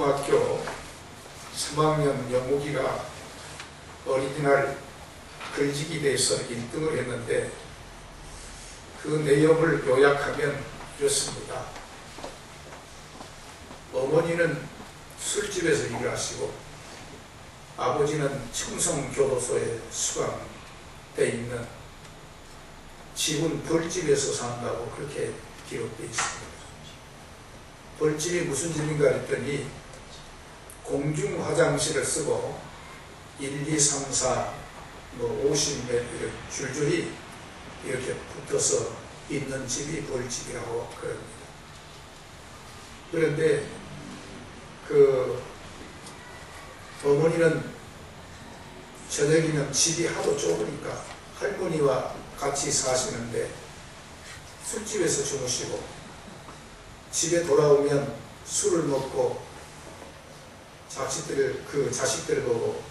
중학교 3학년 영옥이가 어린이날 글짓기 대회에서 1등을 했는데 그 내용을 요약하면 이렇습니다. 어머니는 술집에서 일을 하시고 아버지는 청송교도소에 수감되어 있는 집은 벌집에서 산다고 그렇게 기록되어 있습니다. 벌집이 무슨 집인가 했더니 공중 화장실을 쓰고 1, 2, 3, 4, 50몇 이렇게 줄줄이 이렇게 붙어서 있는 집이 벌집이라고 그럽니다. 그런데 어머니는 저녁이면 집이 하도 좁으니까 할머니와 같이 사시는데 술집에서 주무시고 집에 돌아오면 술을 먹고 자식들을 보고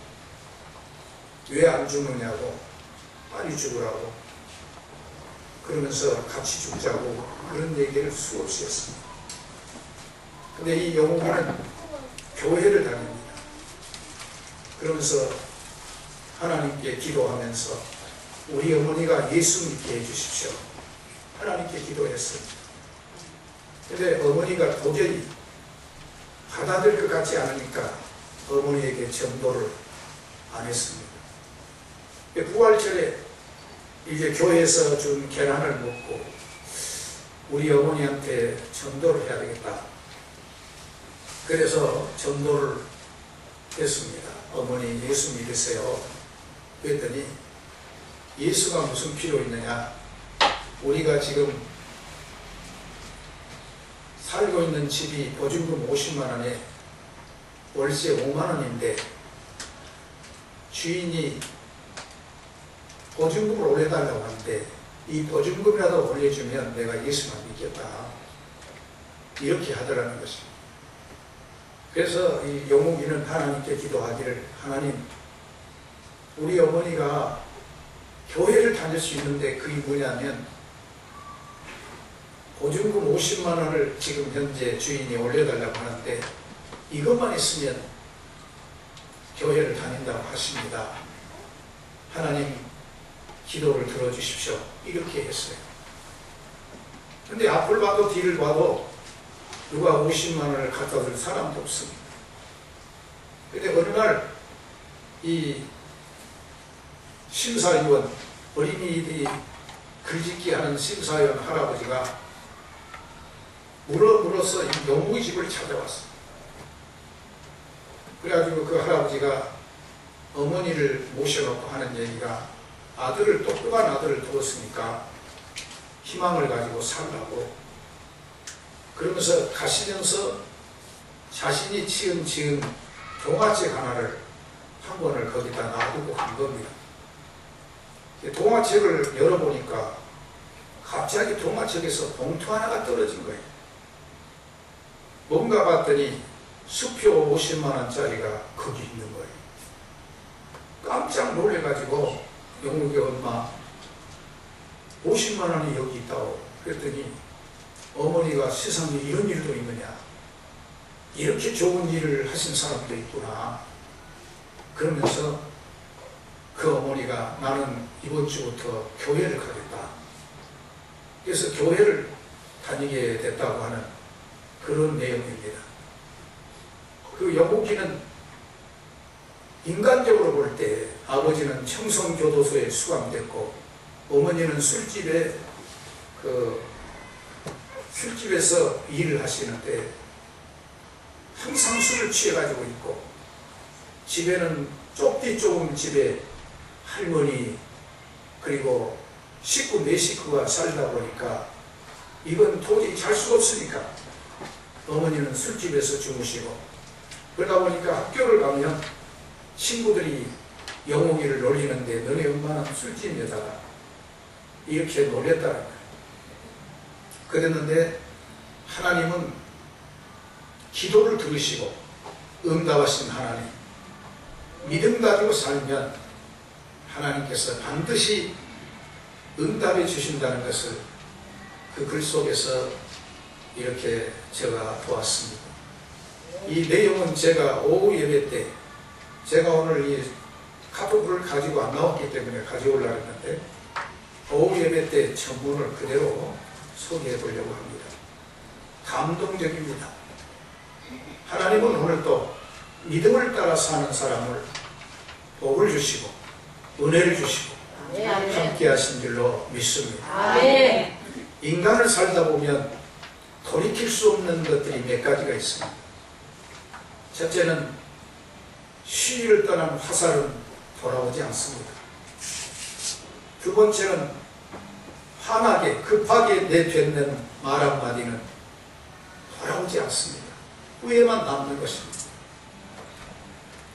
왜 안 죽느냐고 빨리 죽으라고 그러면서 같이 죽자고 그런 얘기를 수없이 했습니다. 근데 이 영옥이는 교회를 다닙니다. 그러면서 하나님께 기도하면서 우리 어머니가 예수 믿게 해주십시오. 하나님께 기도했습니다. 근데 어머니가 도저히 받아들일 것 같지 않으니까 어머니에게 전도를 안 했습니다. 부활절에 이제 교회에서 준 계란을 먹고 우리 어머니한테 전도를 해야 되겠다. 그래서 전도를 했습니다. 어머니 예수 믿으세요. 그랬더니 예수가 무슨 필요 있느냐. 우리가 지금 살고 있는 집이 보증금 50만 원에 월세 5만 원인데 주인이 보증금을 올려달라고 하는데 이 보증금이라도 올려주면 내가 예수만 믿겠다. 이렇게 하더라는 것입니다. 그래서 이 영옥이는 하나님께 기도하기를 하나님 우리 어머니가 교회를 다닐 수 있는데 그게 뭐냐면 보증금 50만 원을 지금 현재 주인이 올려달라고 하는데 이것만 있으면 교회를 다닌다고 하십니다. 하나님 기도를 들어주십시오. 이렇게 했어요. 근데 앞을 봐도 뒤를 봐도 누가 50만 원을 갖다 줄 사람도 없습니다. 근데 어느 날 이 심사위원, 어린이들이 글짓기 하는 심사위원 할아버지가 물어서 이 영옥이 집을 찾아왔어요. 그래가지고 그 할아버지가 어머니를 모셔놓고 하는 얘기가 똑똑한 아들을 두었으니까 희망을 가지고 살라고 그러면서 가시면서 자신이 지은 동화책 하나를 한 권을 거기다 놔두고 간 겁니다. 동화책을 열어보니까 갑자기 동화책에서 봉투 하나가 떨어진 거예요. 뭔가 봤더니 수표 50만 원짜리가 거기 있는 거예요. 깜짝 놀래가지고 영옥이 엄마 50만 원이 여기 있다고 그랬더니 어머니가 세상에 이런 일도 있느냐 이렇게 좋은 일을 하신 사람도 있구나 그러면서 그 어머니가 나는 이번 주부터 교회를 가겠다. 그래서 교회를 다니게 됐다고 하는 그런 내용입니다. 그 영옥이는 인간적으로 볼 때 아버지는 청송교도소에 수감됐고 어머니는 술집에서 일을 하시는데 항상 술을 취해가지고 있고 집에는 좁디 좁은 집에 할머니 그리고 식구 4식구가 살다 보니까 이건 도저히 잘 수가 없으니까 어머니는 술집에서 주무시고 그러다 보니까 학교를 가면 친구들이 영옥이를 놀리는데 너네 엄마는 술집에다가 이렇게 놀렸다는 거예요. 그랬는데 하나님은 기도를 들으시고 응답하신 하나님 믿음 가지고 살면 하나님께서 반드시 응답해 주신다는 것을 그 글 속에서 이렇게 제가 보았습니다. 이 내용은 제가 오후 예배 때, 제가 오늘 이 카톡을 가지고 안 나왔기 때문에 가져오려고 했는데, 오후 예배 때 전문을 그대로 소개해 보려고 합니다. 감동적입니다. 하나님은 오늘 또 믿음을 따라 사는 사람을 복을 주시고 은혜를 주시고 함께 하신 줄로 믿습니다. 인간을 살다 보면 돌이킬 수 없는 것들이 몇 가지가 있습니다. 첫째는 시위를 떠난 화살은 돌아오지 않습니다. 두 번째는 환하게 급하게 내뱉는 말 한마디는 돌아오지 않습니다. 후회만 남는 것입니다.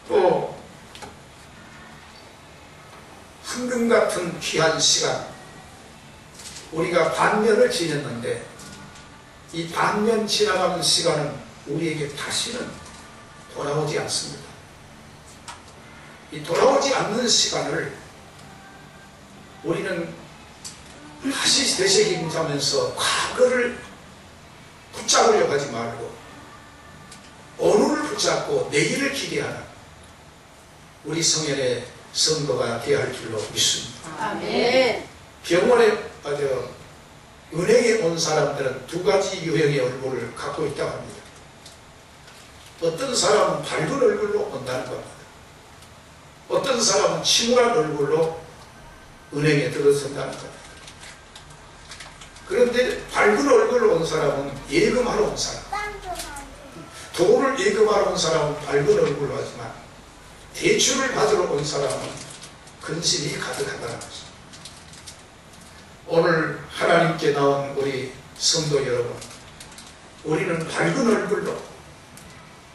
또 황금 같은 귀한 시간, 우리가 반년을 지냈는데 이 반년 지나가는 시간은 우리에게 다시는 돌아오지 않습니다. 이 돌아오지 않는 시간을 우리는 다시 되새김자면서 과거를 붙잡으려고 하지 말고 오늘을 붙잡고 내일을 기대하는 우리 성현의 성도가 되어야 할 줄로 믿습니다. 아멘. 병원에 은행에 온 사람들은 두 가지 유형의 얼굴을 갖고 있다고 합니다. 어떤 사람은 밝은 얼굴로 온다는 겁니다. 어떤 사람은 침울한 얼굴로 은행에 들어선다는 겁니다. 그런데 밝은 얼굴로 온 사람은 예금하러 온 사람, 돈을 예금하러 온 사람은 밝은 얼굴로 하지만 대출을 받으러 온 사람은 근심이 가득하다는 것입니다. 오늘 하나님께 나온 우리 성도 여러분, 우리는 밝은 얼굴로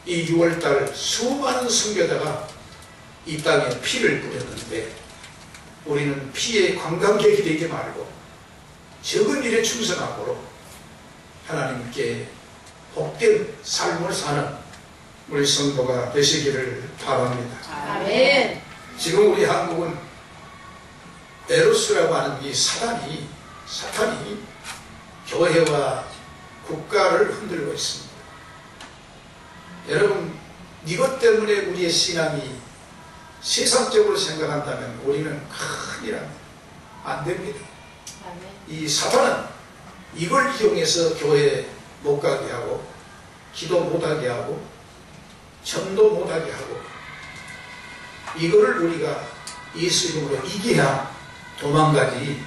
이 6월달 수많은 선교자가 이 땅에 피를 뿌렸는데 우리는 피의 관광객이 되지 말고 적은 일에 충성함으로 하나님께 복된 삶을 사는 우리 성도가 되시기를 바랍니다. 아멘. 지금 우리 한국은 에로스라고 하는 이 사탄이 교회와 국가를 흔들고 있습니다. 여러분, 이것 때문에 우리의 신앙이 세상적으로 생각한다면 우리는 큰일 납니다. 안 됩니다. 이 사탄은 이걸 이용해서 교회에 못 가게 하고 기도 못하게 하고 전도 못하게 하고, 이거를 우리가 예수 이름으로 이겨야 도망가지,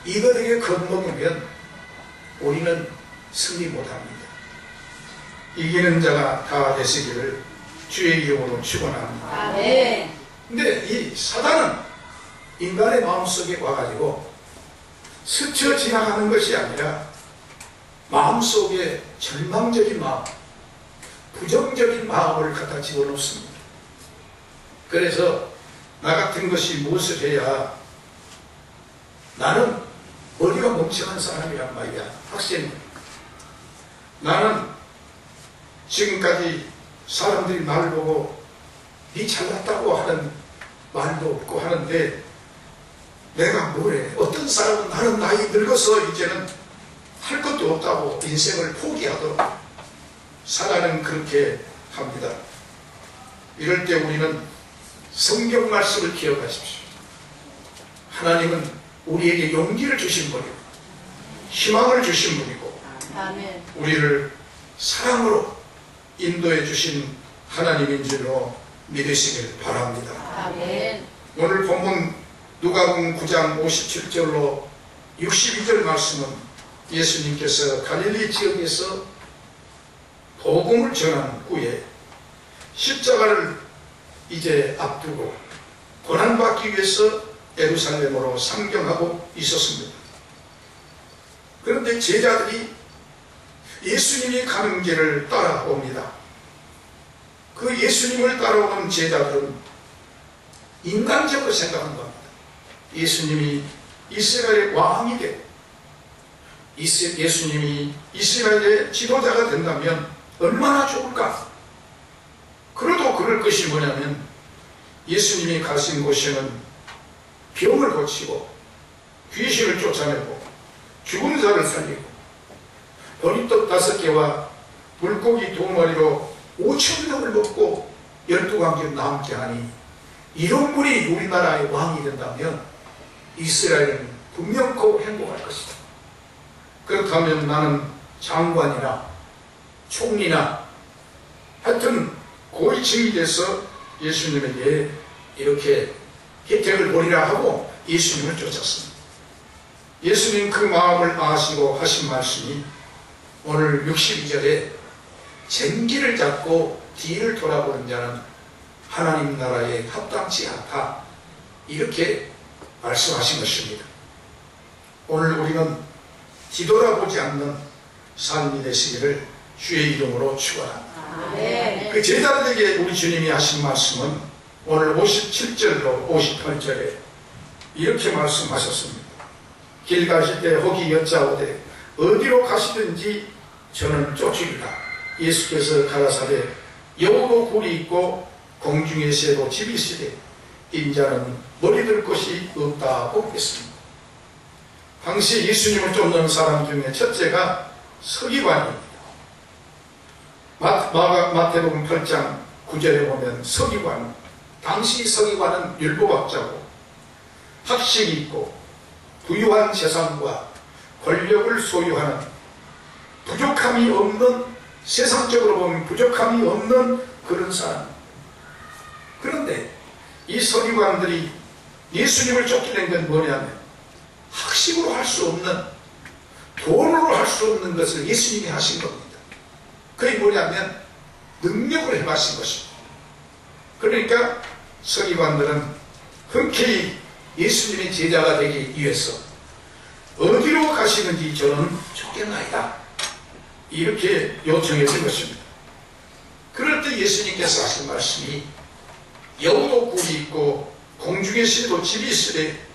이것에게 겁먹으면 우리는 승리 못합니다. 이기는 자가 다 되시기를 주의 이름으로 축원합니다. 아멘. 근데 이 사단은 인간의 마음속에 와가지고 스쳐 지나가는 것이 아니라 마음속에 절망적인 마음, 부정적인 마음을 갖다 집어넣습니다. 그래서 나 같은 것이 무엇을 해야, 나는 머리가 멍청한 사람이란 말이야. 학생, 나는 지금까지 사람들이 나를 보고 니 잘났다고 하는 말도 없고 하는데 내가 뭐래. 어떤 사람은 나는 나이 늙어서 이제는 할 것도 없다고 인생을 포기하도록 사단은 그렇게 합니다. 이럴 때 우리는 성경 말씀을 기억하십시오. 하나님은 우리에게 용기를 주신 분이고 희망을 주신 분이고 아멘. 우리를 사랑으로 인도해 주신 하나님인 줄로 믿으시길 바랍니다. 아멘. 오늘 본문 누가복음 9장 57절로 62절 말씀은 예수님께서 갈릴리 지역에서 복음을 전하는 후에 십자가를 이제 앞두고 고난받기 위해서 예루살렘으로 상경하고 있었습니다. 그런데 제자들이 예수님이 가는 길을 따라옵니다. 그 예수님을 따라오는 제자들은 인간적으로 생각한 겁니다. 예수님이 이스라엘의 왕이 되고 예수님이 이스라엘의 지도자가 된다면 얼마나 좋을까? 그래도 그럴 것이 뭐냐면 예수님이 가신 곳에는 병을 고치고 귀신을 쫓아내고 죽은 자를 살리고 보리떡 5개와 물고기 2마리로 5,000명을 먹고 12광경 남게 하니 이런 분이 우리나라의 왕이 된다면 이스라엘은 분명코 행복할 것이다. 그렇다면 나는 장관이나 총리나 하여튼 고위층이 돼서 예수님에게 이렇게 혜택을 보리라 하고 예수님을 쫓았습니다. 예수님 그 마음을 아시고 하신 말씀이 오늘 62절에 쟁기를 잡고 뒤를 돌아보는 자는 하나님 나라에 합당치 않다, 이렇게 말씀하신 것입니다. 오늘 우리는 뒤돌아보지 않는 삶이 되시기를 주의 이름으로 축원합니다. 아멘. 그 제자들에게 우리 주님이 하신 말씀은 오늘 57절로 58절에 이렇게 말씀하셨습니다. 길 가실 때 혹이 여짜오되 어디로 가시든지 저는 쫓으리라. 예수께서 가라사대 여우도 굴이 있고 공중의 새도 집이 있으되 인자는 머리들 곳이 없다고 했습니다. 당시 예수님을 쫓는 사람 중에 첫째가 서기관입니다. 마태복음 8장 9절에 보면 서기관, 당시 서기관은 율법학자고 학식이 있고 부유한 재산과 권력을 소유하는 부족함이 없는, 세상적으로 보면 부족함이 없는 그런 사람. 그런데 이 서기관들이 예수님을 쫓게 된 건 뭐냐면 학식으로 할 수 없는, 돈으로 할 수 없는 것을 예수님이 하신 겁니다. 그게 뭐냐면 능력을 행하신 것입니다. 그러니까 서기관들은 흔쾌히 예수님의 제자가 되기 위해서 어디로 가시는지 저는 쫓겠나이다, 이렇게 요청했던 것입니다. 그럴 때 예수님께서 하신 말씀이 여우도 굴이 있고 공중의 새도 집이 있으되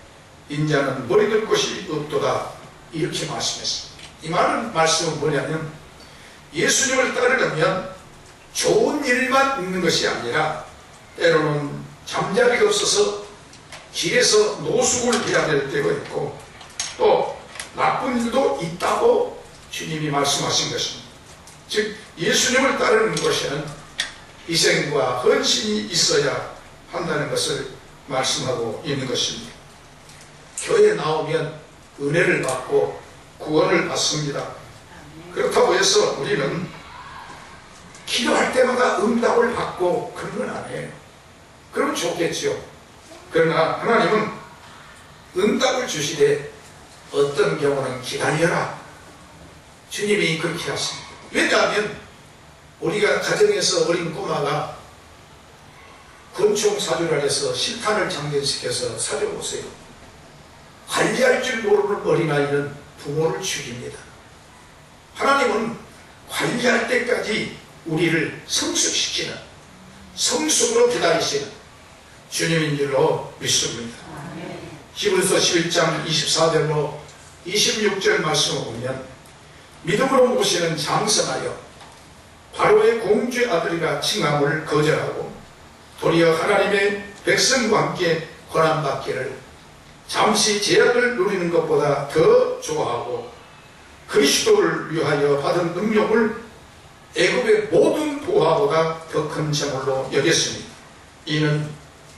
인자는 머리들 곳이 없도다, 이렇게 말씀했습니다. 이 말씀은 뭐냐면 예수님을 따르려면 좋은 일만 있는 것이 아니라 때로는 잠자리가 없어서 길에서 노숙을 해야 될 때가 있고 또 나쁜 일도 있다고 주님이 말씀하신 것입니다. 즉 예수님을 따르는 것에는 희생과 헌신이 있어야 한다는 것을 말씀하고 있는 것입니다. 교회에 나오면 은혜를 받고 구원을 받습니다. 그렇다고 해서 우리는 기도할 때마다 응답을 받고 그런 건 아니에요. 그러면 좋겠죠. 그러나 하나님은 응답을 주시되 어떤 경우는 기다려라, 주님이 그렇게 하십니다. 왜냐하면 우리가 가정에서 어린 꼬마가 권총 사주란에서 실탄을 장전시켜서 사줘보세요. 관리할 줄 모르는 어린아이는 부모를 죽입니다. 하나님은 관리할 때까지 우리를 성숙시키는, 성숙으로 기다리시는 주님인 줄로 믿습니다. 히브리서 11장 24절로 26절 말씀을 보면 믿음으로 모세는 장성하여 바로의 공주의 아들이라 칭함을 거절하고 도리어 하나님의 백성과 함께 고난받기를 잠시 제약을 누리는 것보다 더 좋아하고 그리스도를 위하여 받은 능력을 애굽의 모든 보화보다 더 큰 재물로 여겼습니다. 이는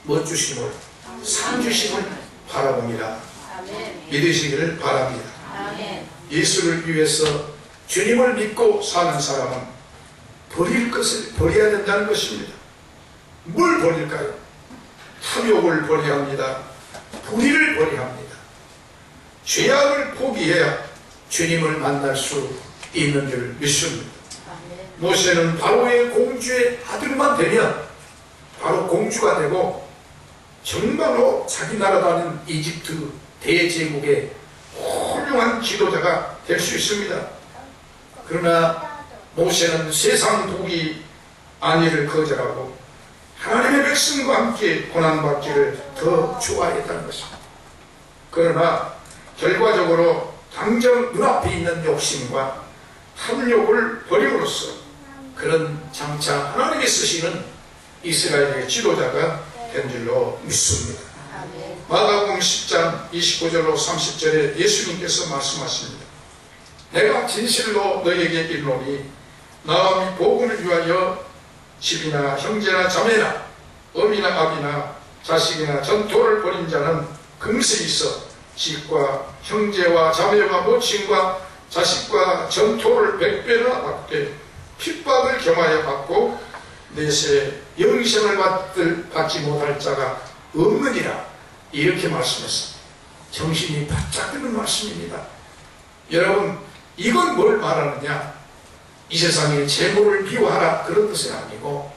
멋주심을, 상주심을 바라봅니다. 믿으시기를 바랍니다. 예수를 위해서 주님을 믿고 사는 사람은 버릴 것을 버려야 된다는 것입니다. 뭘 버릴까요? 탐욕을 버려야 합니다. 불의를 버려야 합니다. 죄악을 포기해야 주님을 만날 수 있는 줄 믿습니다. 모세는 바로의 공주의 아들만 되면 바로 공주가 되고 정말로 자기 나라라는 이집트 대제국의 훌륭한 지도자가 될 수 있습니다. 그러나 모세는 세상 복이 아니를 거절하고 하나님의 백성과 함께 고난받기를 더 좋아했다는 것입니다. 그러나 결과적으로 당장 눈앞에 있는 욕심과 탐욕을 버림으로써 그런 장차 하나님이 쓰시는 이스라엘의 지도자가 된 줄로 믿습니다. 마가복음 10장 29절로 30절에 예수님께서 말씀하십니다. 내가 진실로 너희에게 이르노니 나음이 복음을 위하여 집이나 형제나 자매나 어미나 아비나 자식이나 전토를 벌인 자는 금세 있어 집과 형제와 자매와 모친과 자식과 전토를 100배나 받되 핍박을 경하여 받고 내세 영생을 받지 못할 자가 없느니라. 이렇게 말씀했습니다. 정신이 바짝 드는 말씀입니다. 여러분, 이건 뭘 말하느냐? 이 세상에 재물을 비워하라 그런 뜻은 아니고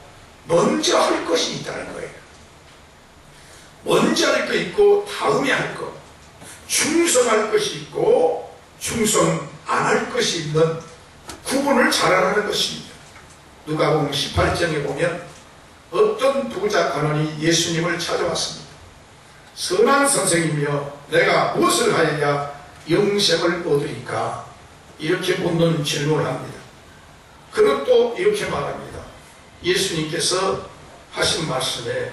먼저 할 것이 있다는 거예요. 먼저 할 거 있고 다음에 할 것, 충성할 것이 있고 충성 안 할 것이 있는 구분을 잘하라는 것입니다. 누가복음 18장에 보면 어떤 부자 간원이 예수님을 찾아왔습니다. 선한 선생이며 내가 무엇을 하여야 영생을 얻으리까? 이렇게 묻는 질문을 합니다. 그리고 또 이렇게 말합니다. 예수님께서 하신 말씀에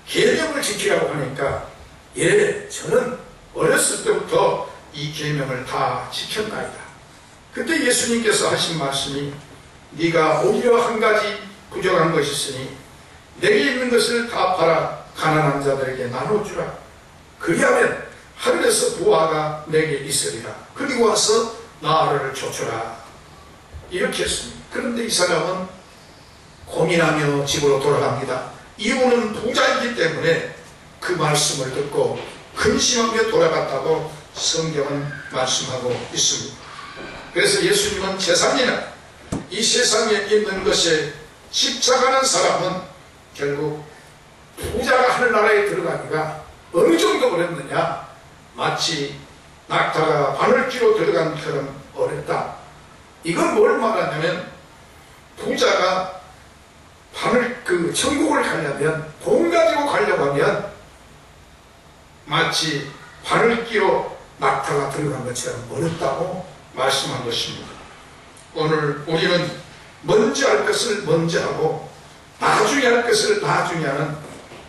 계명을 지키라고 하니까 예, 저는 어렸을 때부터 이 계명을 다 지켰나이다. 그때 예수님께서 하신 말씀이 네가 오히려 한 가지 부족한 것이 있으니 내게 있는 것을 다 팔아 가난한 자들에게 나눠주라. 그리하면 하늘에서 부하가 내게 있으리라. 그리고 와서 나를 좇으라. 이렇게 했습니다. 그런데 이 사람은 고민하며 집으로 돌아갑니다. 이유는 부자이기 때문에 그 말씀을 듣고 근심하며 돌아갔다고 성경은 말씀하고 있습니다. 그래서 예수님은 재산이나 이 세상에 있는 것에 집착하는 사람은 결국 부자가 하늘나라에 들어가기가 어느 정도 어렵느냐? 마치 낙타가 바늘귀로 들어간 것처럼 어렵다. 이건 뭘 말하냐면 부자가 천국을 가려면, 돈 가지고 가려고 하면 마치 바늘귀로 낙타가 들어간 것처럼 어렵다고 말씀한 것입니다. 오늘 우리는 먼저 할 것을 먼저 하고 나중에 할 것을 나중에 하는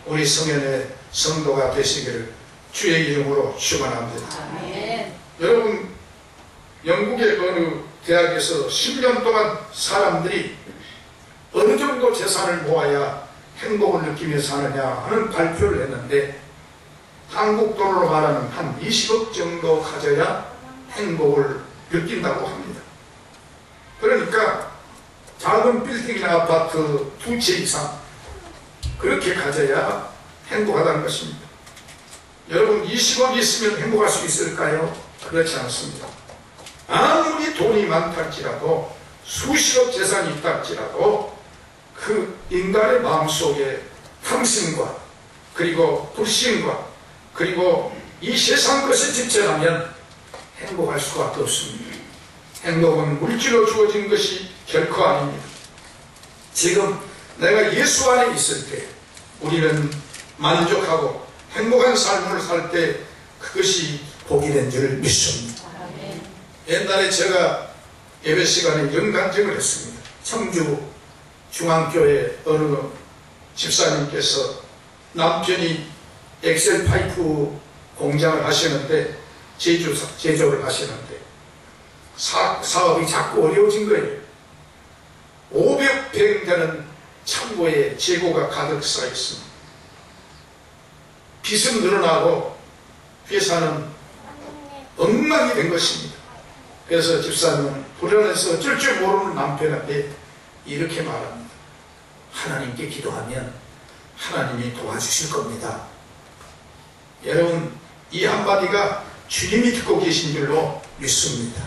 우리 성현의 성도가 되시기를 주의 이름으로 축원합니다. 아멘. 여러분, 영국의 어느 대학에서 10년 동안 사람들이 어느 정도 재산을 모아야 행복을 느끼며 사느냐 하는 발표를 했는데 한국 돈으로 말하는 한 20억 정도 가져야 행복을 느낀다고 합니다. 그러니까 작은 빌딩이나 아파트 2채 이상 그렇게 가져야 행복하다는 것입니다. 여러분, 20억이 있으면 행복할 수 있을까요? 그렇지 않습니다. 아무리 돈이 많달지라도 수십억 재산이 있다 할지라도 그 인간의 마음속에 탐심과 그리고 불신과 그리고 이 세상 것에 집착하면 행복할 수가 없습니다. 행복은 물질로 주어진 것이 결코 아닙니다. 지금 내가 예수 안에 있을 때 우리는 만족하고 행복한 삶을 살 때 그것이 복이 된 줄 믿습니다. 옛날에 제가 예배 시간에 연간증을 했습니다. 청주 중앙교회 어느 집사님께서 남편이 엑셀 파이프 공장을 하시는데 제조를 하시는데 사업이 자꾸 어려워진 거예요. 500평 되는 창고에 재고가 가득 쌓여 있습니다. 빚은 늘어나고 회사는 엉망이 된 것입니다. 그래서 집사님은 불안해서 어쩔 줄 모르는 남편한테 이렇게 말합니다. 하나님께 기도하면 하나님이 도와주실 겁니다. 여러분, 이 한마디가 주님이 듣고 계신 줄로 믿습니다.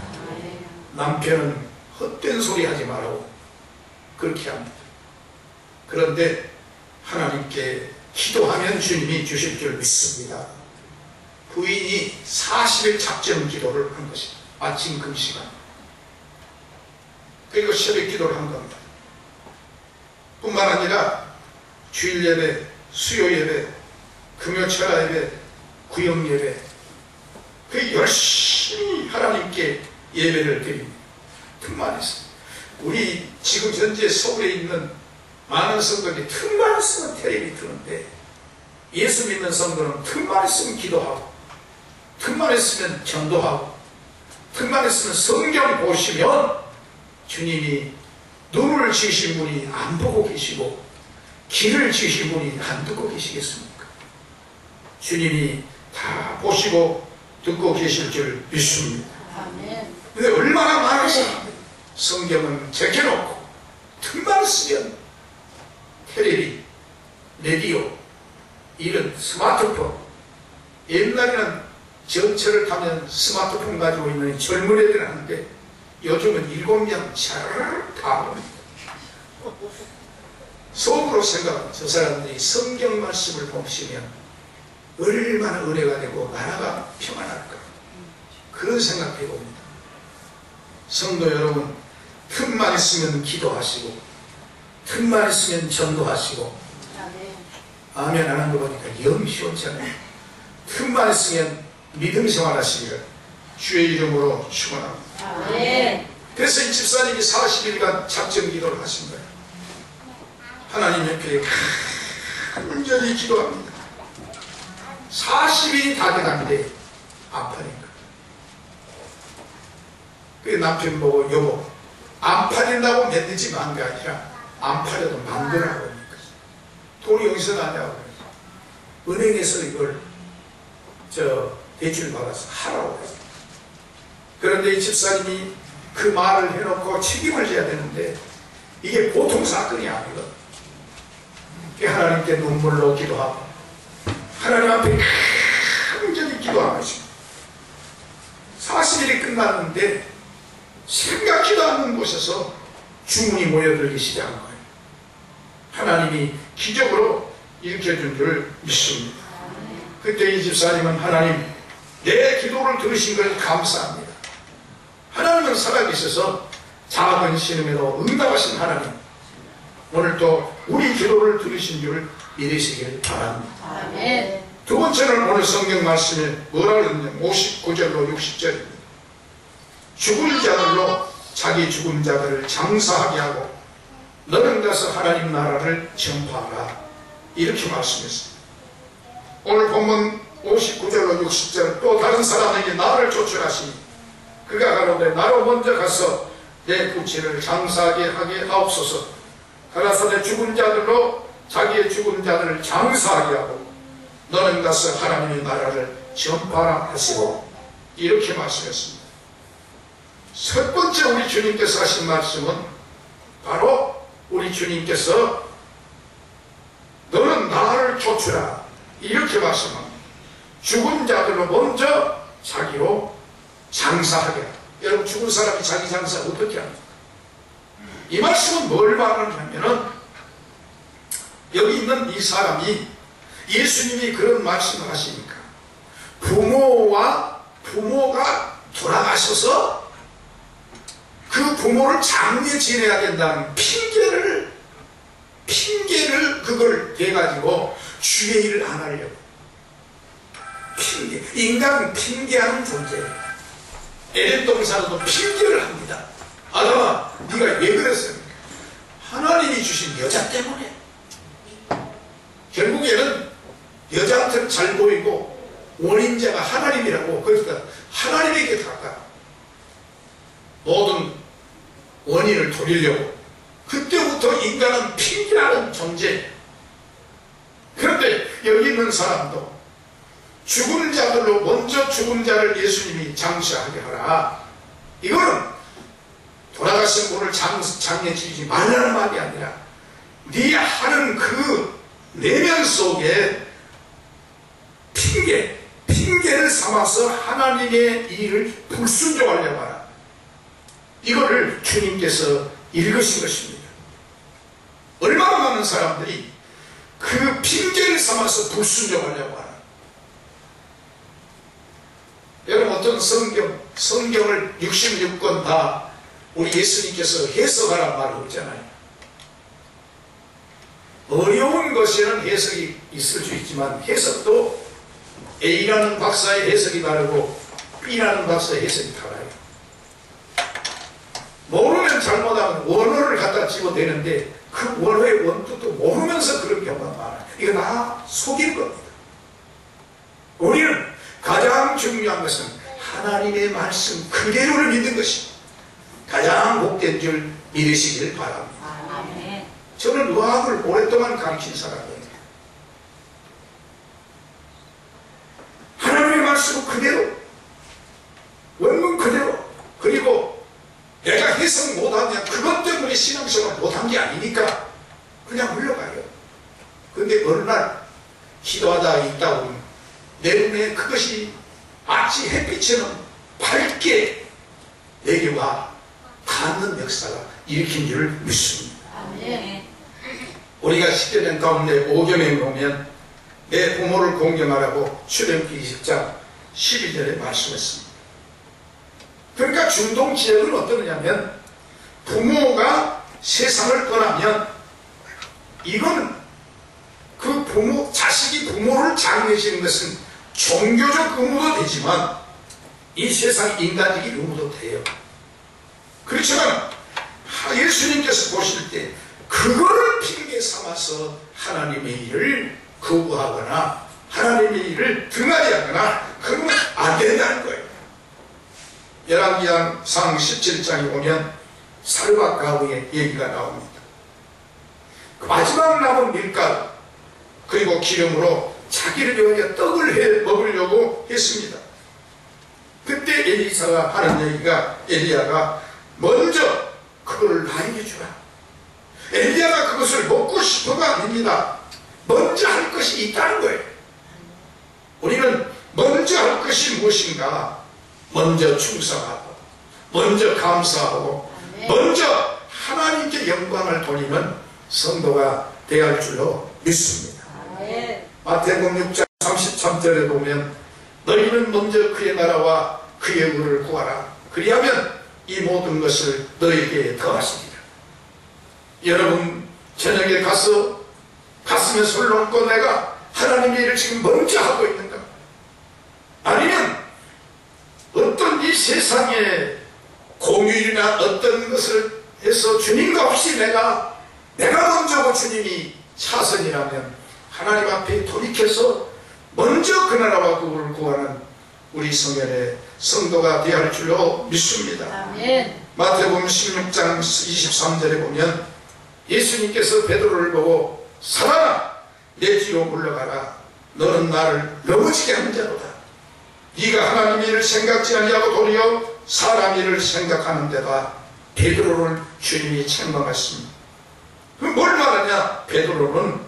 남편은 헛된 소리 하지 말라고 그렇게 합니다. 그런데 하나님께 기도하면 주님이 주실 줄 믿습니다. 부인이 40일 작정 기도를 한 것입니다. 아침 금시간. 그리고 새벽 기도를 한 겁니다. 뿐만 아니라 주일 예배, 수요 예배, 금요 철야 예배, 구역 예배, 그 열심히 하나님께 예배를 드립니다. 틈만 있습니다. 우리 지금 현재 서울에 있는 많은 성도들이 틈만 있으면 텔레비 트는데 예수 믿는 성도는 틈만 있으면 기도하고 틈만 있으면 전도하고 틈만 있으면 성경 보시면 주님이 눈을 지으신 분이 안 보고 계시고 귀를 지으신 분이 안 듣고 계시겠습니까? 주님이 다 보시고 듣고 계실 줄 믿습니다. 아멘. 근데 얼마나 많은 사람들이 성경은 제껴놓고 틈만 쓰면 텔레비, 라디오, 이런 스마트폰, 옛날에는 전철을 타면 스마트폰 가지고 있는 젊은 애들은 하는데 요즘은 7명 차라락 다 봅니다. 속으로 생각하면 저 사람들이 성경 말씀을 보시면 얼마나 은혜가 되고 나라가 평안할까, 그런 생각해 봅니다. 성도 여러분, 틈만 있으면 기도하시고 틈만 있으면 전도하시고, 아멘. 아멘 안 한 거 보니까 영 시원찮아요. 틈만 있으면 믿음 생활하시기를 주의 이름으로 축원합니다. 아멘. 그래서 이 집사님이 40일간 작정 기도를 하신 거예요. 하나님 옆에 간절히 기도합니다. 40일이 다 돼가는데 아파니까. 그 남편 보고 여보 안 팔린다고 맺는지 만 게 아니라 안 팔려도 만들라고 하니까 돈이 여기서 나냐고 그래서 은행에서 이걸 대출 받아서 하라고 했어요. 그런데 이 집사님이 그 말을 해놓고 책임을 져야 되는데 이게 보통 사건이 아니거든. 하나님께 눈물로 기도하고 하나님 앞에 간절히 기도하시고 40일이 끝났는데 생각지도 않는 곳에서 주문이 모여들기 시작한 거예요. 하나님이 기적으로 일으켜준 줄 믿습니다. 그때 이 집사님은 하나님 내 기도를 들으신 걸 감사합니다. 하나님은 살아계셔서 작은 신음에도 응답하신 하나님, 오늘 또 우리 기도를 들으신 줄 믿으시길 바랍니다. 아멘. 두 번째는 오늘 성경 말씀에 뭐라 그러느냐, 59절로 60절입니다. 죽은 자들로 자기 죽은 자들을 장사하게 하고 너는 가서 하나님 나라를 전파하라, 이렇게 말씀했습니다. 오늘 본문 59절로 60절, 또 다른 사람에게 나를 조출하시니 그가 가로되 나로 먼저 가서 내 부친을 장사하게 하게 하옵소서. 가라사 내 죽은 자들로 자기의 죽은 자들을 장사하게 하고 너는 가서 하나님의 나라를 전파하라 하시고, 이렇게 말씀했습니다. 첫 번째 우리 주님께서 하신 말씀은 바로 우리 주님께서 너는 나를 쫓으라, 이렇게 말씀합니다. 죽은 자들로 먼저 자기로 장사하게 하라. 여러분, 죽은 사람이 자기 장사 어떻게 합니까? 이 말씀은 뭘 말하냐면은 여기 있는 이 사람이 예수님이 그런 말씀을 하시니까 부모가 돌아가셔서 그 부모를 장례 지내야 된다는 핑계를 그걸 대가지고 주의 일을 안 하려고. 핑계. 인간은 핑계하는 존재예요. 에덴 동산에도 핑계를 합니다. 아담아, 네가 왜 그랬습니까? 하나님이 주신 여자 때문에. 결국에는 여자한테는 잘 보이고 원인자가 하나님이라고, 그러니까 하나님에게 가까 모든 원인을 돌리려고. 그때부터 인간은 핑계라는 존재. 그런데 여기 있는 사람도 죽은 자들로 먼저 죽은 자를 예수님이 장사하게 하라, 이거는 돌아가신 분을 장례 지르지 말라는 말이 아니라 네 하는 그 내면 속에 핑계를 삼아서 하나님의 일을 불순종하려고 하라, 이거를 주님께서 읽으신 것입니다. 얼마나 많은 사람들이 그 핑계를 삼아서 불순종하려고 하라. 여러분, 어떤 성경을 66권 다 우리 예수님께서 해석하라는 말이 없잖아요. 어려운 것에는 해석이 있을 수 있지만 해석도 A라는 박사의 해석이 다르고 B라는 박사의 해석이 달라요. 모르면 잘못하면 원어를 갖다 집어대는데 그 원어의 원뜻도 모르면서 그런 경우가 많아요. 이거 다 속일 겁니다. 우리는 가장 중요한 것은 하나님의 말씀 그대로를 믿는 것입니다. 가장 복된 줄 믿으시길 바랍니다. 아멘. 저는 의학을 오랫동안 가르친 사람이에요. 하나님의 말씀은 그대로, 원문 그대로, 그리고 내가 해석 못하면 그것 때문에 신앙생활 못한 게 아니니까 그냥 흘러가요. 근데 어느 날 기도하다 있다 보면 내 눈에 그것이 마치 햇빛처럼 밝게 내려와 닿는 역사가 일으킨 줄을 믿습니다. 아멘. 우리가 10계명 가운데 5계명에 보면 내 부모를 공경하라고 출애굽기 20장 12절에 말씀했습니다. 그러니까 중동지역은 어떠냐면 부모가 세상을 떠나면 이건 그 부모, 자식이 부모를 장례시는 것은 종교적 의무도 되지만 이 세상 인간적인 의무도 돼요. 그렇지만 예수님께서 보실 때 그거를 핑계 삼아서 하나님의 일을 거부하거나 하나님의 일을 등한히하거나 그러면 안 된다는 거예요. 열왕기상 17장에 보면 살과 가우의 얘기가 나옵니다. 그 마지막 남은 밀가루 그리고 기름으로 자기를 위하여 떡을 해 먹으려고 했습니다. 그때 엘리사가 하는 얘기가 엘리야가 먼저 그거를 나에게 주라. 엘리야가 그것을 먹고 싶어가 아닙니다. 먼저 할 것이 있다는 거예요. 우리는 먼저 할 것이 무엇인가? 먼저 충성하고 먼저 감사하고 먼저 하나님께 영광을 돌리는 성도가 되어야 할 줄로 믿습니다. 마태복음 6장 33절에 보면 너희는 먼저 그의 나라와 그의 의를 구하라. 그리하면 이 모든 것을 너희에게 더하시리라. 여러분 저녁에 가서 가슴에 손을 얹고 내가 하나님의 일을 지금 먼저 하고 있는가? 아니면 어떤 이 세상의 공휴일이나 어떤 것을 해서 주님과 없이 내가 먼저고 주님이 차선이라면 하나님 앞에 돌이켜서 먼저 그 나라와 그 의를 구하는 우리 성현의 성도가 되어야 할 줄로 믿습니다. 아멘. 마태복음 16장 23절에 보면 예수님께서 베드로를 보고 사단아 내 뒤로 물러가라. 너는 나를 넘어지게 하는 자로다. 네가 하나님의 일을 생각지 아니하고 도리어 사람 일을 생각하는 데다. 베드로를 주님이 책망했습니다. 그럼 뭘 말하냐? 베드로는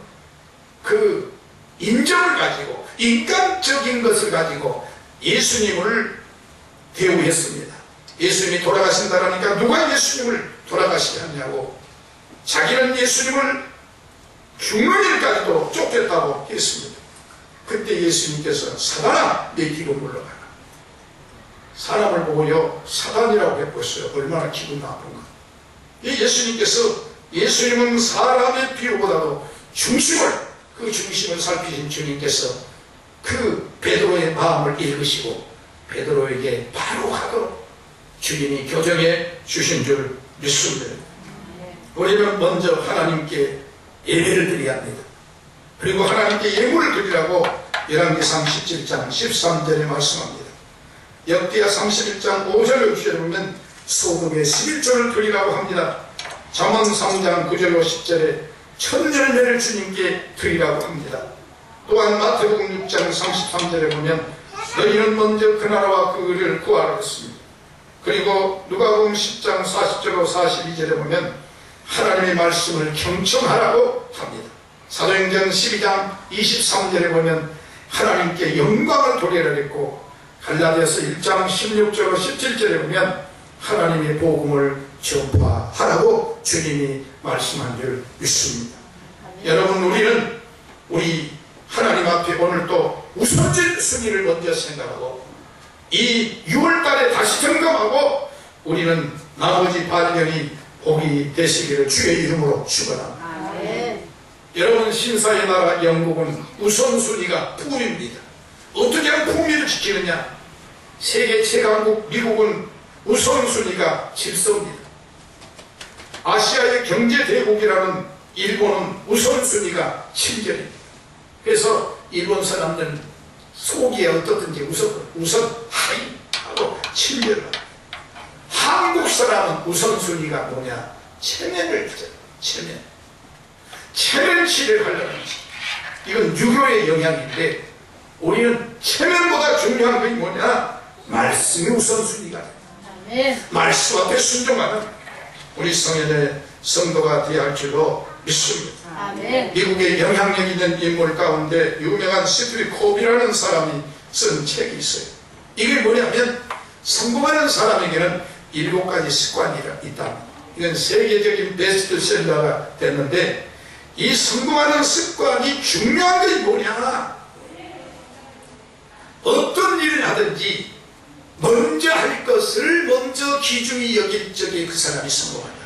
그 인정을 가지고 인간적인 것을 가지고 예수님을 대우했습니다. 예수님이 돌아가신다라니까 누가 예수님을 돌아가시게 하냐고 자기는 예수님을 죽는 일까지도 쫓겠다고 했습니다. 그때 예수님께서 사단아 내 뒤로 물러가라. 사람을 보고요 사단이라고 해보셨어요. 얼마나 기분 나쁜가. 예수님께서 예수님은 사람의 비유보다도 그 중심을 살피신 주님께서 그 베드로의 마음을 읽으시고 베드로에게 바로 하도록 주님이 교정해 주신 줄 믿습니다. 우리는 먼저 하나님께 예배를 드려야 합니다. 그리고 하나님께 예물을 드리라고 열왕기상 17장 13절에 말씀합니다. 역대하 31장 5절 6절에 보면 소득의 11조를 드리라고 합니다. 잠언 3장 9절 10절에 천열매를 주님께 드리라고 합니다. 또한 마태복음 6장 33절에 보면 너희는 먼저 그 나라와 그 의를 구하라 했습니다. 그리고 누가복음 10장 40절로 42절에 보면 하나님의 말씀을 경청하라고 합니다. 사도행전 12장 23절에 보면 하나님께 영광을 돌리라 했고 갈라디아서 1장 16절로 17절에 보면 하나님의 복음을 전파하라고 주님이 말씀한 줄 믿습니다. 여러분 우리는 우리 하나님 앞에 오늘 또 우선적 순위를 먼저 생각하고 이 6월달에 다시 점검하고 우리는 나머지 8년이 복이 되시기를 주의 이름으로 축원합니다. 여러분 신사의 나라 영국은 우선순위가 품위입니다. 어떻게 하면 품위를 지키느냐? 세계 최강국 미국은 우선순위가 질서입니다. 아시아의 경제대국이라는 일본은 우선순위가 친절입니다. 그래서 일본 사람들은 속이 어떻든지 우선 하이 하고 친절을 합니다. 한국 사람은 우선순위가 뭐냐? 체면을 하잖아. 체면 치료하려는 거지. 이건 유교의 영향인데 우리는 체면보다 중요한 것이 뭐냐? 말씀이 우선순위가 돼. 아멘. 말씀 앞에 순종하는 우리 성현의 성도가 되어야 할 줄로 믿습니다. 아멘. 미국의 영향력 있는 인물 가운데 유명한 스티브 코비라는 사람이 쓴 책이 있어요. 이게 뭐냐면 성공하는 사람에게는 7가지 습관이 있다. 이건 세계적인 베스트셀러가 됐는데 이 성공하는 습관이 중요한 것이 뭐냐? 어떤 일을 하든지 먼저 할 것을 먼저 기중히 여길 적에 그 사람이 성공한다.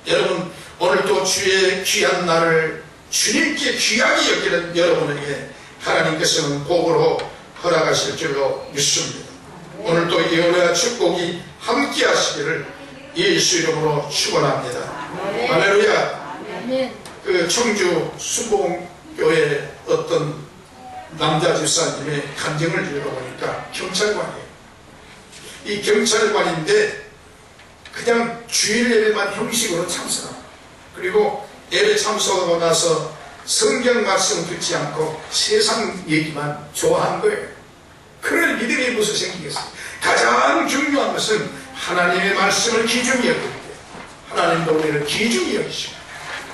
여러분 오늘도 주의 귀한 날을 주님께 귀하게 여기는 여러분에게 하나님께서는 복으로 허락하실 줄로 믿습니다. 오늘도 예언의 축복이 함께 하시기를 예수 이름으로 축원합니다. 할렐루야. 아멘. 그 청주 수봉교회 어떤 남자 집사님의 간증을 읽어보니까 경찰관이에요. 이 경찰관인데 그냥 주일 예배만 형식으로 참석하고 그리고 예배 참석하고 나서 성경 말씀 듣지 않고 세상 얘기만 좋아한 거예요. 그런 믿음이 무슨 생기겠어요? 가장 중요한 것은 하나님의 말씀을 기중히 여기고 하나님도 우리를 기중히 여기시고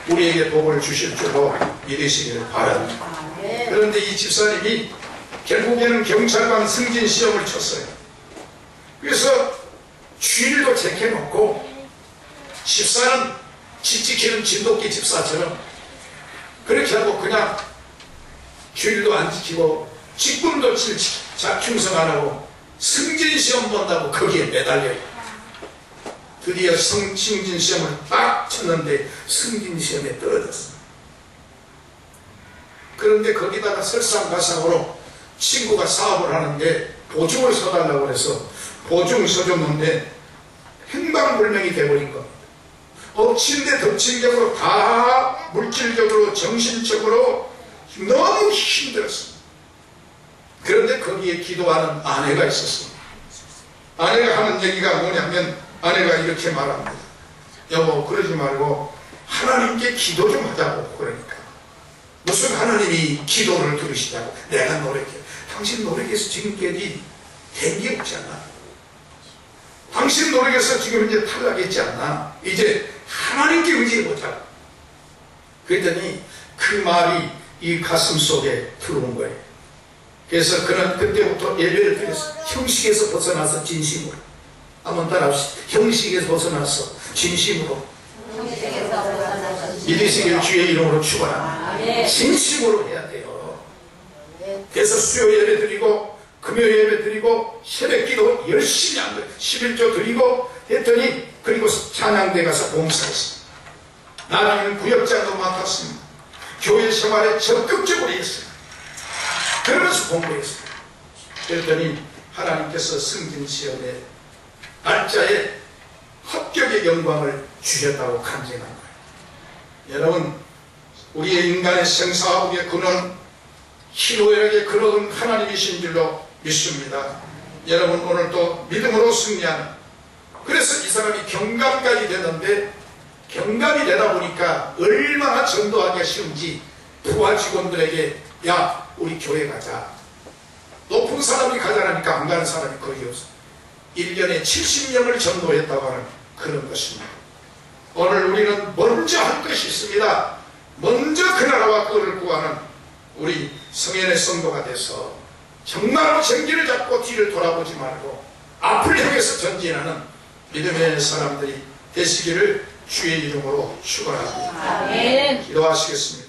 우리에게 복을 주실 줄로 믿으시기를 바랍니다. 그런데 이 집사님이 결국에는 경찰관 승진 시험을 쳤어요. 그래서 주일도 제껴놓고 집사는 지키는 진돗개 집사처럼 그렇게 하고 그냥 주일도 안 지키고 직분도 충성 안 하고 승진 시험 본다고 거기에 매달려요. 드디어 승진 시험을 딱 쳤는데 승진 시험에 떨어졌어. 그런데 거기다가 설상가상으로 친구가 사업을 하는데 보증을 서달라고 해서 보증을 서줬는데 행방불명이 돼버린 겁니다. 엎친 데 덮친 격으로 다 물질적으로 정신적으로 너무 힘들었습니다. 그런데 거기에 기도하는 아내가 있었습니다. 아내가 하는 얘기가 뭐냐면 아내가 이렇게 말합니다. 여보 그러지 말고 하나님께 기도 좀 하자고. 그러니까 무슨 하나님이 기도를 들으시냐고. 내가 노력해. 당신 노력해서 지금까지 된 게 없잖아. 당신 노력해서 지금 이제 탈락했지 않나. 이제 하나님께 의지해보자. 그랬더니 그 말이 이 가슴 속에 들어온 거예요. 그래서 그는 그때부터 예배를 드렸어요. 형식에서 벗어나서 진심으로. 한번 따라합시다. 형식에서 벗어나서 진심으로. 믿으시길 주의 이름으로 축원합니다. 진심으로 해야 돼요. 그래서 수요 예배 드리고 금요 예배 드리고 새벽기도 열심히 한 거예요. 11조 드리고 했더니 그리고 찬양대 가서 봉사했습니다. 나라는 구역장도 맡았습니다. 교회 생활에 적극적으로 했어요. 그러면서 공부했어요. 그랬더니 하나님께서 승진시험에 날짜에 합격의 영광을 주셨다고 간증한 거예요. 여러분 우리의 인간의 생사하고의 근원 희노애락의 근원은 하나님이신 줄로 믿습니다. 여러분 오늘도 믿음으로 승리하는 그래서 이 사람이 경감까지 되는데 경감이 되다 보니까 얼마나 전도하기가 쉬운지 부하 직원들에게 야 우리 교회 가자. 높은 사람이 가자라니까 안 가는 사람이 거의 없어. 1년에 70명을 전도했다고 하는 그런 것입니다. 오늘 우리는 먼저 할 것이 있습니다. 먼저 그 나라와 그를 구하는 우리 성현의 성도가 돼서 정말로 정기를 잡고 뒤를 돌아보지 말고 앞을 향해서 전진하는 믿음의 사람들이 되시기를 주의 이름으로 축원합니다. 아멘. 기도하시겠습니다.